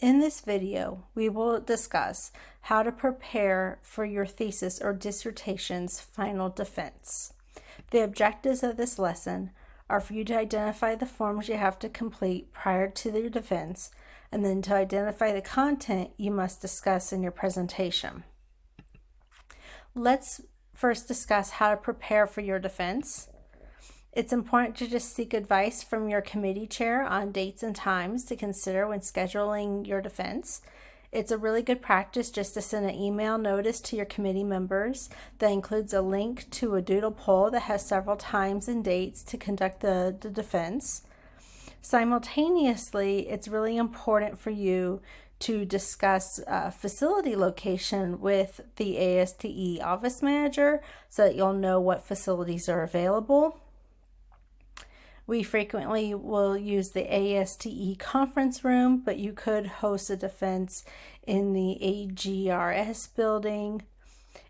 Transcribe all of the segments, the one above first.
In this video, we will discuss how to prepare for your thesis or dissertation's final defense. The objectives of this lesson are for you to identify the forms you have to complete prior to your defense, and then to identify the content you must discuss in your presentation. Let's first discuss how to prepare for your defense. It's important to just seek advice from your committee chair on dates and times to consider when scheduling your defense. It's a really good practice just to send an email notice to your committee members that includes a link to a doodle poll that has several times and dates to conduct the defense. Simultaneously, it's really important for you to discuss facility location with the ASTE office manager so that you'll know what facilities are available. We frequently will use the ASTE conference room, but you could host a defense in the AGRS building.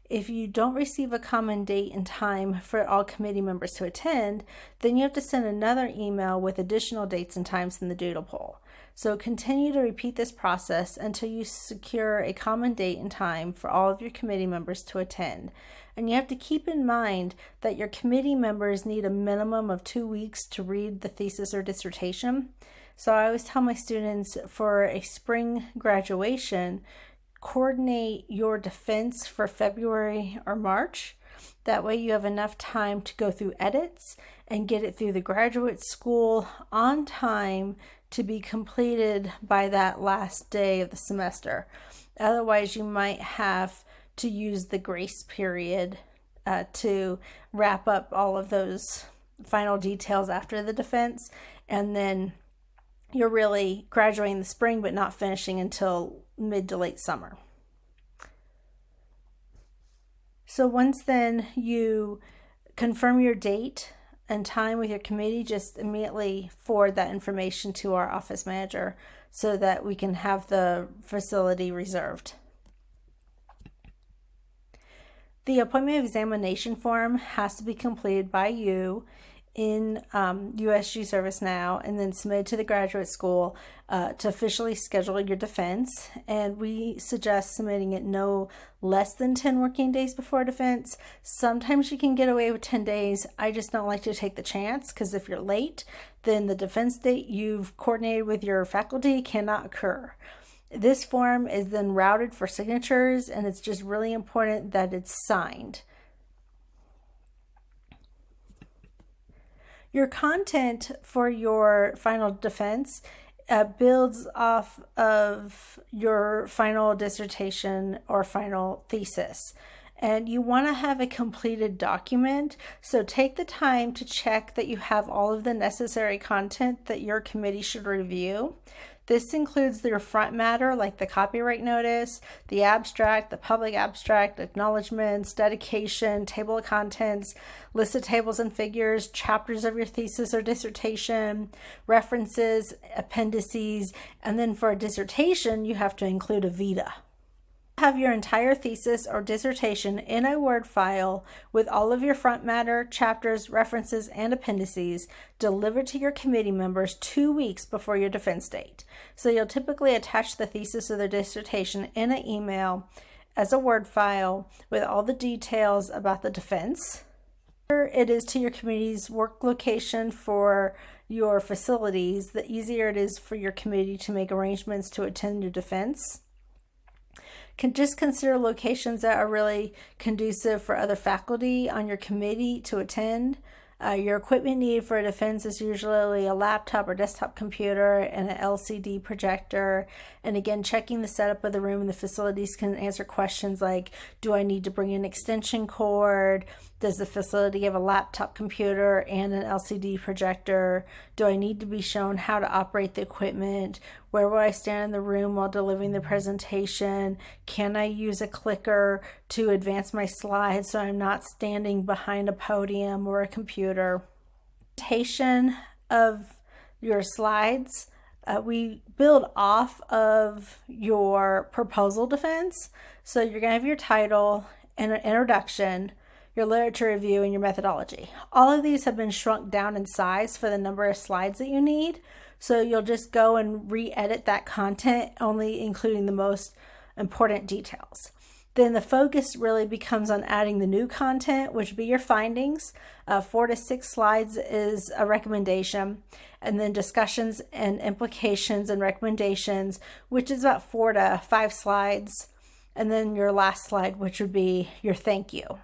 If you don't receive a common date and time for all committee members to attend, then you have to send another email with additional dates and times in the doodle poll. So continue to repeat this process until you secure a common date and time for all of your committee members to attend. And you have to keep in mind that your committee members need a minimum of 2 weeks to read the thesis or dissertation. So I always tell my students, for a spring graduation, coordinate your defense for February or March. That way you have enough time to go through edits and get it through the graduate school on time to be completed by that last day of the semester. Otherwise, you might have to use the grace period to wrap up all of those final details after the defense, and then you're really graduating the spring but not finishing until mid to late summer. So once then you confirm your date and time with your committee, just immediately forward that information to our office manager so that we can have the facility reserved. The appointment examination form has to be completed by you in USG ServiceNow and then submitted to the graduate school to officially schedule your defense. And we suggest submitting it no less than 10 working days before defense. Sometimes you can get away with 10 days. I just don't like to take the chance, because if you're late, then the defense date you've coordinated with your faculty cannot occur. This form is then routed for signatures, and it's just really important that it's signed. Your content for your final defense builds off of your final dissertation or final thesis. And you want to have a completed document, so take the time to check that you have all of the necessary content that your committee should review. This includes your front matter, like the copyright notice, the abstract, the public abstract, acknowledgments, dedication, table of contents, list of tables and figures, chapters of your thesis or dissertation, references, appendices, and then for a dissertation, you have to include a vita. Have your entire thesis or dissertation in a Word file with all of your front matter, chapters, references, and appendices delivered to your committee members 2 weeks before your defense date. So you'll typically attach the thesis or the dissertation in an email as a Word file with all the details about the defense. It is to your committee's work location for your facilities, the easier it is for your committee to make arrangements to attend your defense. Can just consider locations that are really conducive for other faculty on your committee to attend. Your equipment needed for a defense is usually a laptop or desktop computer and an LCD projector. And again, checking the setup of the room and the facilities can answer questions like, do I need to bring an extension cord? Does the facility have a laptop computer and an LCD projector? Do I need to be shown how to operate the equipment? Where will I stand in the room while delivering the presentation? Can I use a clicker to advance my slides so I'm not standing behind a podium or a computer? Presentation of your slides, we build off of your proposal defense. So you're going to have your title and an introduction, your literature review, and your methodology. All of these have been shrunk down in size for the number of slides that you need. So you'll just go and re-edit that content, only including the most important details. Then the focus really becomes on adding the new content, which would be your findings. 4 to 6 slides is a recommendation. And then discussions and implications and recommendations, which is about 4 to 5 slides. And then your last slide, which would be your thank you.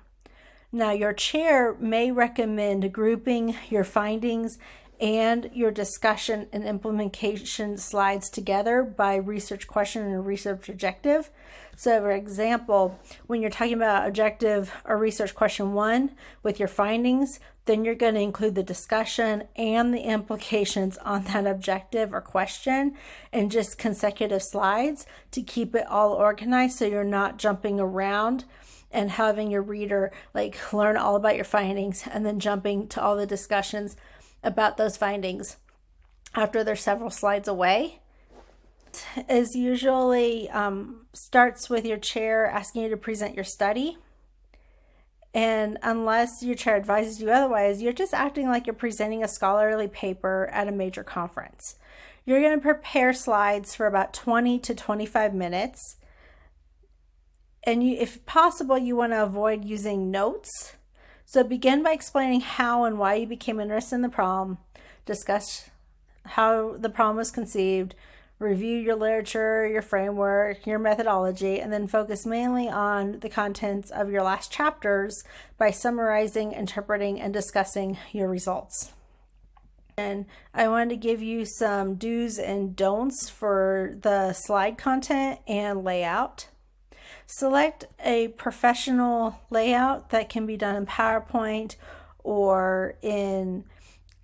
Now, your chair may recommend grouping your findings and your discussion and implementation slides together by research question and research objective. So for example, when you're talking about objective or research question 1 with your findings, then you're going to include the discussion and the implications on that objective or question in just consecutive slides to keep it all organized so you're not jumping around and having your reader like learn all about your findings and then jumping to all the discussions about those findings after they're several slides away. Is usually starts with your chair asking you to present your study. And unless your chair advises you otherwise, you're just acting like you're presenting a scholarly paper at a major conference. You're going to prepare slides for about 20 to 25 minutes. And if possible, you want to avoid using notes. So begin by explaining how and why you became interested in the problem, discuss how the problem was conceived, review your literature, your framework, your methodology, and then focus mainly on the contents of your last chapters by summarizing, interpreting, and discussing your results. And I wanted to give you some do's and don'ts for the slide content and layout. Select a professional layout that can be done in PowerPoint or in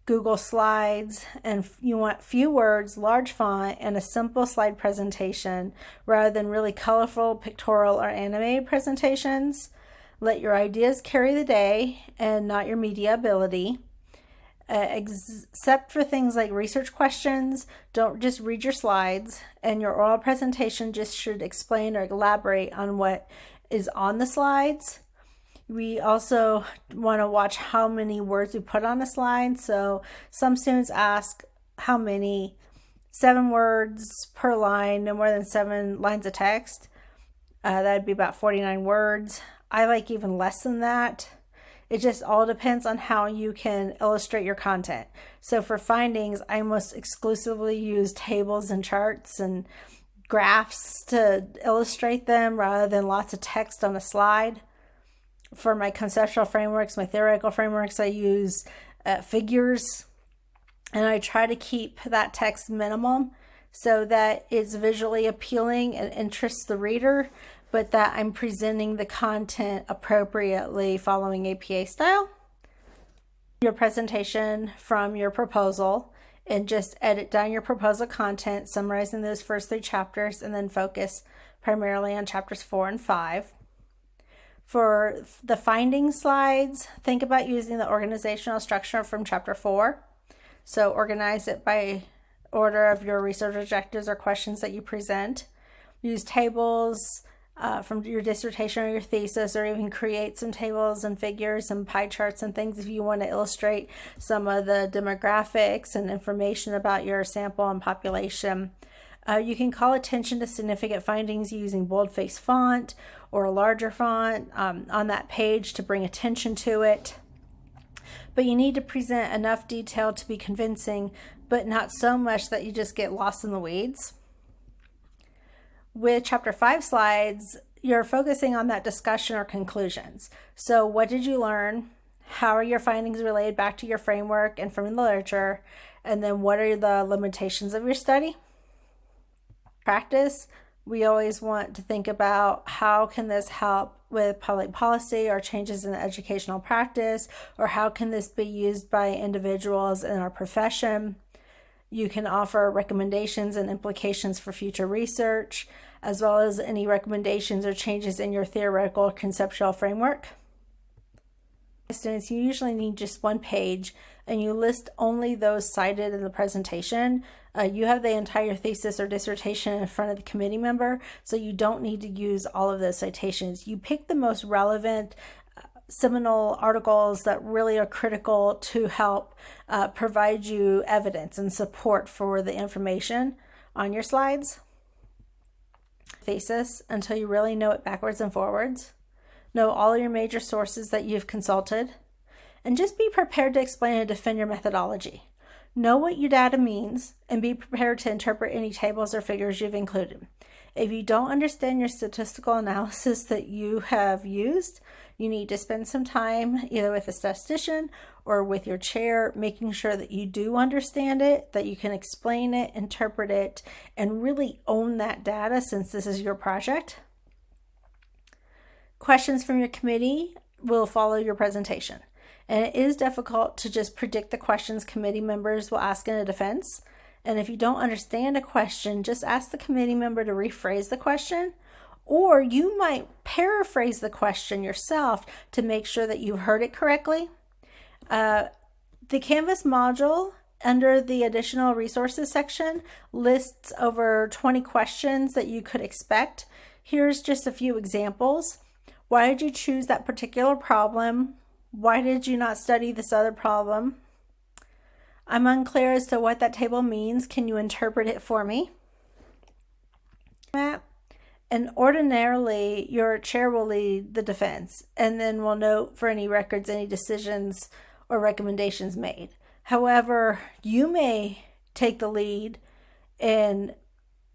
Google Slides, and you want few words, large font, and a simple slide presentation rather than really colorful, pictorial, or animated presentations. Let your ideas carry the day and not your media ability. Except for things like research questions, don't just read your slides, and your oral presentation just should explain or elaborate on what is on the slides. We also want to watch how many words we put on a slide. So some students ask how many, 7 words per line, no more than 7 lines of text. That'd be about 49 words. I like even less than that. It just all depends on how you can illustrate your content. So for findings, I almost exclusively use tables and charts and graphs to illustrate them rather than lots of text on a slide. For my conceptual frameworks, my theoretical frameworks, I use figures, and I try to keep that text minimum so that it's visually appealing and interests the reader, but that I'm presenting the content appropriately following APA style. Your presentation from your proposal and just edit down your proposal content, summarizing those first 3 chapters, and then focus primarily on chapters 4 and 5. For the finding slides, think about using the organizational structure from chapter 4. So organize it by order of your research objectives or questions that you present. Use tables from your dissertation or your thesis, or even create some tables and figures and pie charts and things if you want to illustrate some of the demographics and information about your sample and population. You can call attention to significant findings using boldface font or a larger font on that page to bring attention to it. But you need to present enough detail to be convincing, but not so much that you just get lost in the weeds. With chapter 5 slides, you're focusing on that discussion or conclusions. So what did you learn? How are your findings related back to your framework and from the literature? And then what are the limitations of your study? Practice, we always want to think about how can this help with public policy or changes in educational practice, or how can this be used by individuals in our profession. You can offer recommendations and implications for future research, as well as any recommendations or changes in your theoretical or conceptual framework. Students, you usually need just 1 page, and you list only those cited in the presentation. You have the entire thesis or dissertation in front of the committee member, so you don't need to use all of those citations. You pick the most relevant seminal articles that really are critical to help provide you evidence and support for the information on your slides. Thesis until you really know it backwards and forwards. Know all your major sources that you've consulted. And just be prepared to explain and defend your methodology. Know what your data means and be prepared to interpret any tables or figures you've included. If you don't understand your statistical analysis that you have used, you need to spend some time either with a statistician or with your chair, making sure that you do understand it, that you can explain it, interpret it, and really own that data since this is your project. Questions from your committee will follow your presentation. And it is difficult to just predict the questions committee members will ask in a defense. And if you don't understand a question, just ask the committee member to rephrase the question, or you might paraphrase the question yourself to make sure that you heard it correctly. The Canvas module under the additional resources section lists over 20 questions that you could expect. Here's just a few examples. Why did you choose that particular problem? Why did you not study this other problem? I'm unclear as to what that table means. Can you interpret it for me? And ordinarily, your chair will lead the defense and then will note for any records, any decisions or recommendations made. However, you may take the lead and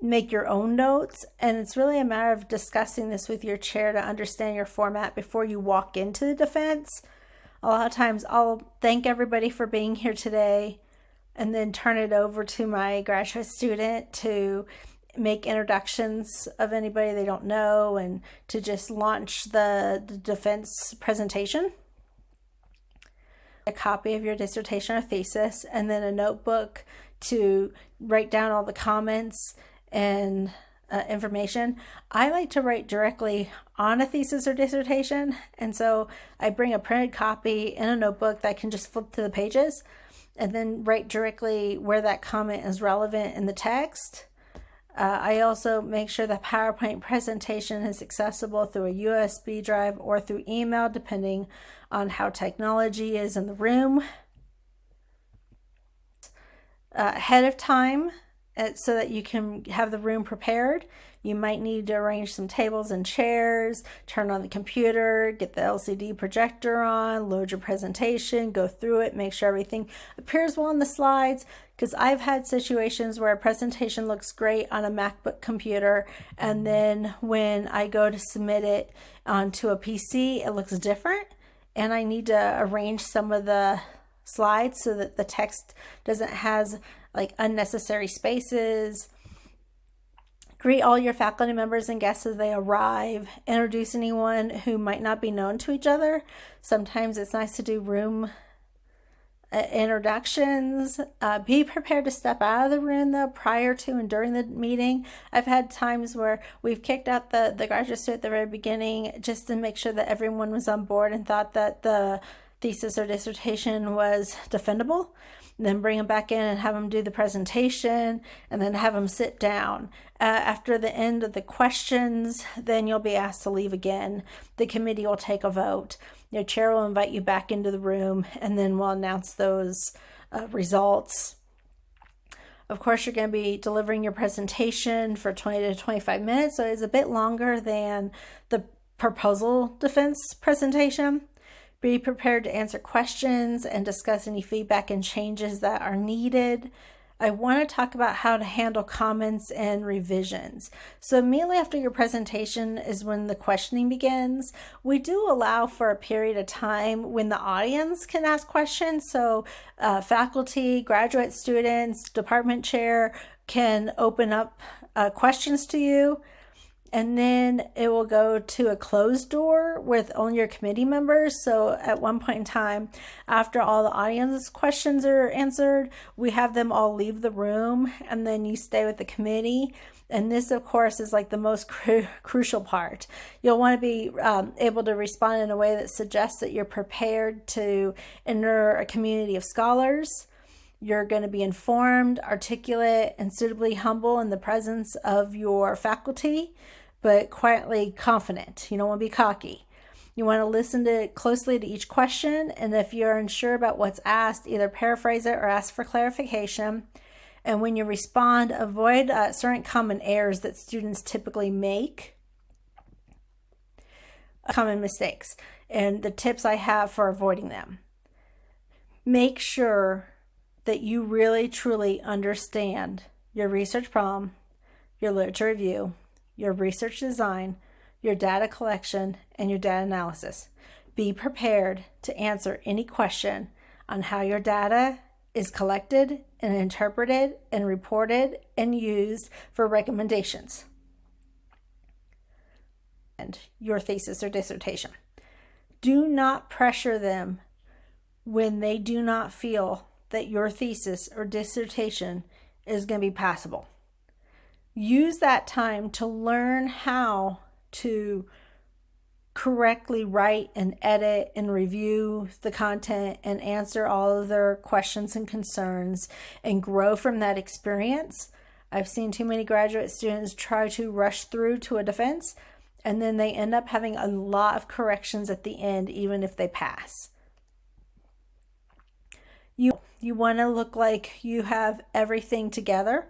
make your own notes, and it's really a matter of discussing this with your chair to understand your format before you walk into the defense. A lot of times I'll thank everybody for being here today and then turn it over to my graduate student to make introductions of anybody they don't know and to just launch the defense presentation. A copy of your dissertation or thesis, and then a notebook to write down all the comments and information. I like to write directly on a thesis or dissertation, and so I bring a printed copy in a notebook that I can just flip to the pages and then write directly where that comment is relevant in the text. I also make sure the PowerPoint presentation is accessible through a USB drive or through email, depending on how technology is in the room. Ahead of time, so that you can have the room prepared. You might need to arrange some tables and chairs, turn on the computer, get the LCD projector on, load your presentation, go through it, make sure everything appears well on the slides, because I've had situations where a presentation looks great on a MacBook computer, and then when I go to submit it onto a PC, it looks different, and I need to arrange some of the slides so that the text doesn't have like unnecessary spaces. Greet all your faculty members and guests as they arrive. Introduce anyone who might not be known to each other. Sometimes it's nice to do room introductions. Be prepared to step out of the room though prior to and during the meeting. I've had times where we've kicked out the graduate student at the very beginning just to make sure that everyone was on board and thought that the thesis or dissertation was defendable. And then bring them back in and have them do the presentation and then have them sit down. After the end of the questions, then you'll be asked to leave again. The committee will take a vote. Your chair will invite you back into the room and then we'll announce those results. Of course, you're going to be delivering your presentation for 20 to 25 minutes, so it's a bit longer than the proposal defense presentation. Be prepared to answer questions and discuss any feedback and changes that are needed. I want to talk about how to handle comments and revisions. So immediately after your presentation is when the questioning begins. We do allow for a period of time when the audience can ask questions. So faculty, graduate students, department chair can open up questions to you. And then it will go to a closed door with only your committee members. So at one point in time, after all the audience questions are answered, we have them all leave the room and then you stay with the committee. And this, of course, is like the most crucial part. You'll want to be able to respond in a way that suggests that you're prepared to enter a community of scholars. You're going to be informed, articulate, and suitably humble in the presence of your faculty, but quietly confident. You don't want to be cocky. You want to listen closely to each question, and if you're unsure about what's asked, either paraphrase it or ask for clarification. And when you respond, avoid certain common errors that students typically make, common mistakes, and the tips I have for avoiding them. Make sure that you really truly understand your research problem, your literature review, your research design, your data collection, and your data analysis. Be prepared to answer any question on how your data is collected and interpreted and reported and used for recommendations and your thesis or dissertation. Do not pressure them when they do not feel that your thesis or dissertation is going to be passable. Use that time to learn how to correctly write and edit and review the content and answer all of their questions and concerns and grow from that experience. I've seen too many graduate students try to rush through to a defense, and then they end up having a lot of corrections at the end, even if they pass. You want to look like you have everything together.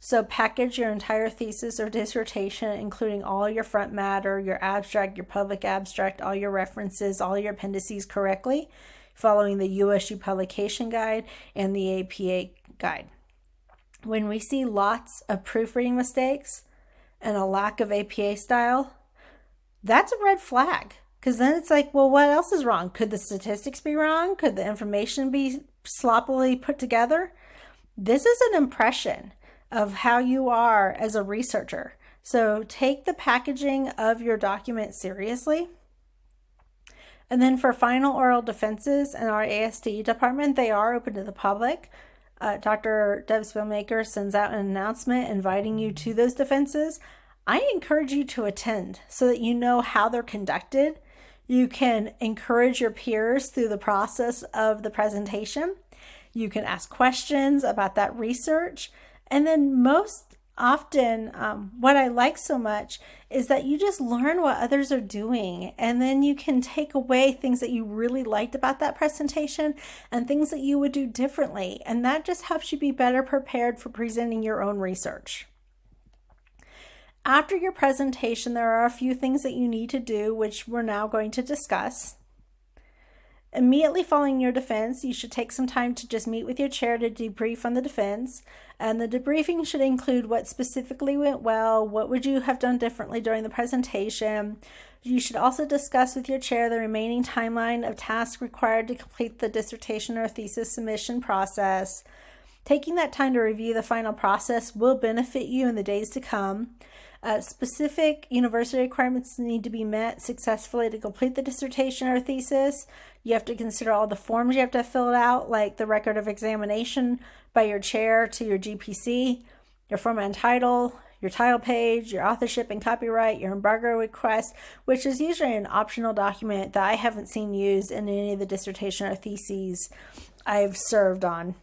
So package your entire thesis or dissertation, including all your front matter, your abstract, your public abstract, all your references, all your appendices correctly, following the USU publication guide and the APA guide. When we see lots of proofreading mistakes and a lack of APA style, that's a red flag, because then it's like, well, what else is wrong? Could the statistics be wrong? Could the information be sloppily put together? This is an impression of how you are as a researcher. So take the packaging of your document seriously. And then for final oral defenses in our ASTE department, they are open to the public. Dr. Deb Spielmaker sends out an announcement inviting you to those defenses. I encourage you to attend so that you know how they're conducted. You can encourage your peers through the process of the presentation. You can ask questions about that research. And then most often, what I like so much is that you just learn what others are doing, and then you can take away things that you really liked about that presentation and things that you would do differently. And that just helps you be better prepared for presenting your own research. After your presentation, there are a few things that you need to do, which we're now going to discuss. Immediately following your defense, you should take some time to just meet with your chair to debrief on the defense. And the debriefing should include what specifically went well, what would you have done differently during the presentation. You should also discuss with your chair the remaining timeline of tasks required to complete the dissertation or thesis submission process. Taking that time to review the final process will benefit you in the days to come. Specific university requirements need to be met successfully to complete the dissertation or thesis. You have to consider all the forms you have to fill out, like the record of examination by your chair to your GPC, your format and title, your title page, your authorship and copyright, your embargo request, which is usually an optional document that I haven't seen used in any of the dissertation or theses I've served on.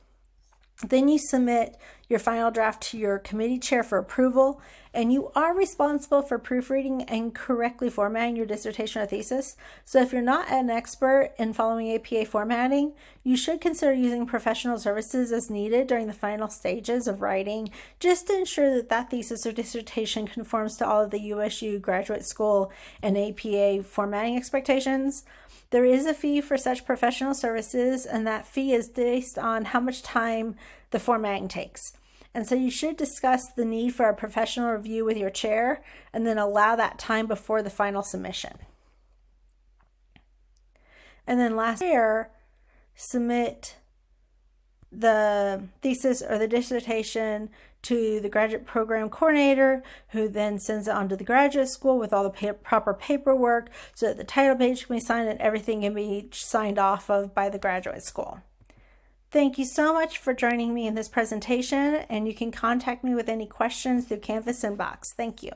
Then you submit your final draft to your committee chair for approval, and you are responsible for proofreading and correctly formatting your dissertation or thesis. So if you're not an expert in following APA formatting, you should consider using professional services as needed during the final stages of writing, just to ensure that that thesis or dissertation conforms to all of the USU graduate school and APA formatting expectations. There is a fee for such professional services, and that fee is based on how much time the formatting takes. And so you should discuss the need for a professional review with your chair and then allow that time before the final submission. And then last year, submit the thesis or the dissertation to the graduate program coordinator, who then sends it on to the graduate school with all the proper paperwork so that the title page can be signed and everything can be signed off of by the graduate school. Thank you so much for joining me in this presentation, and you can contact me with any questions through Canvas inbox. Thank you.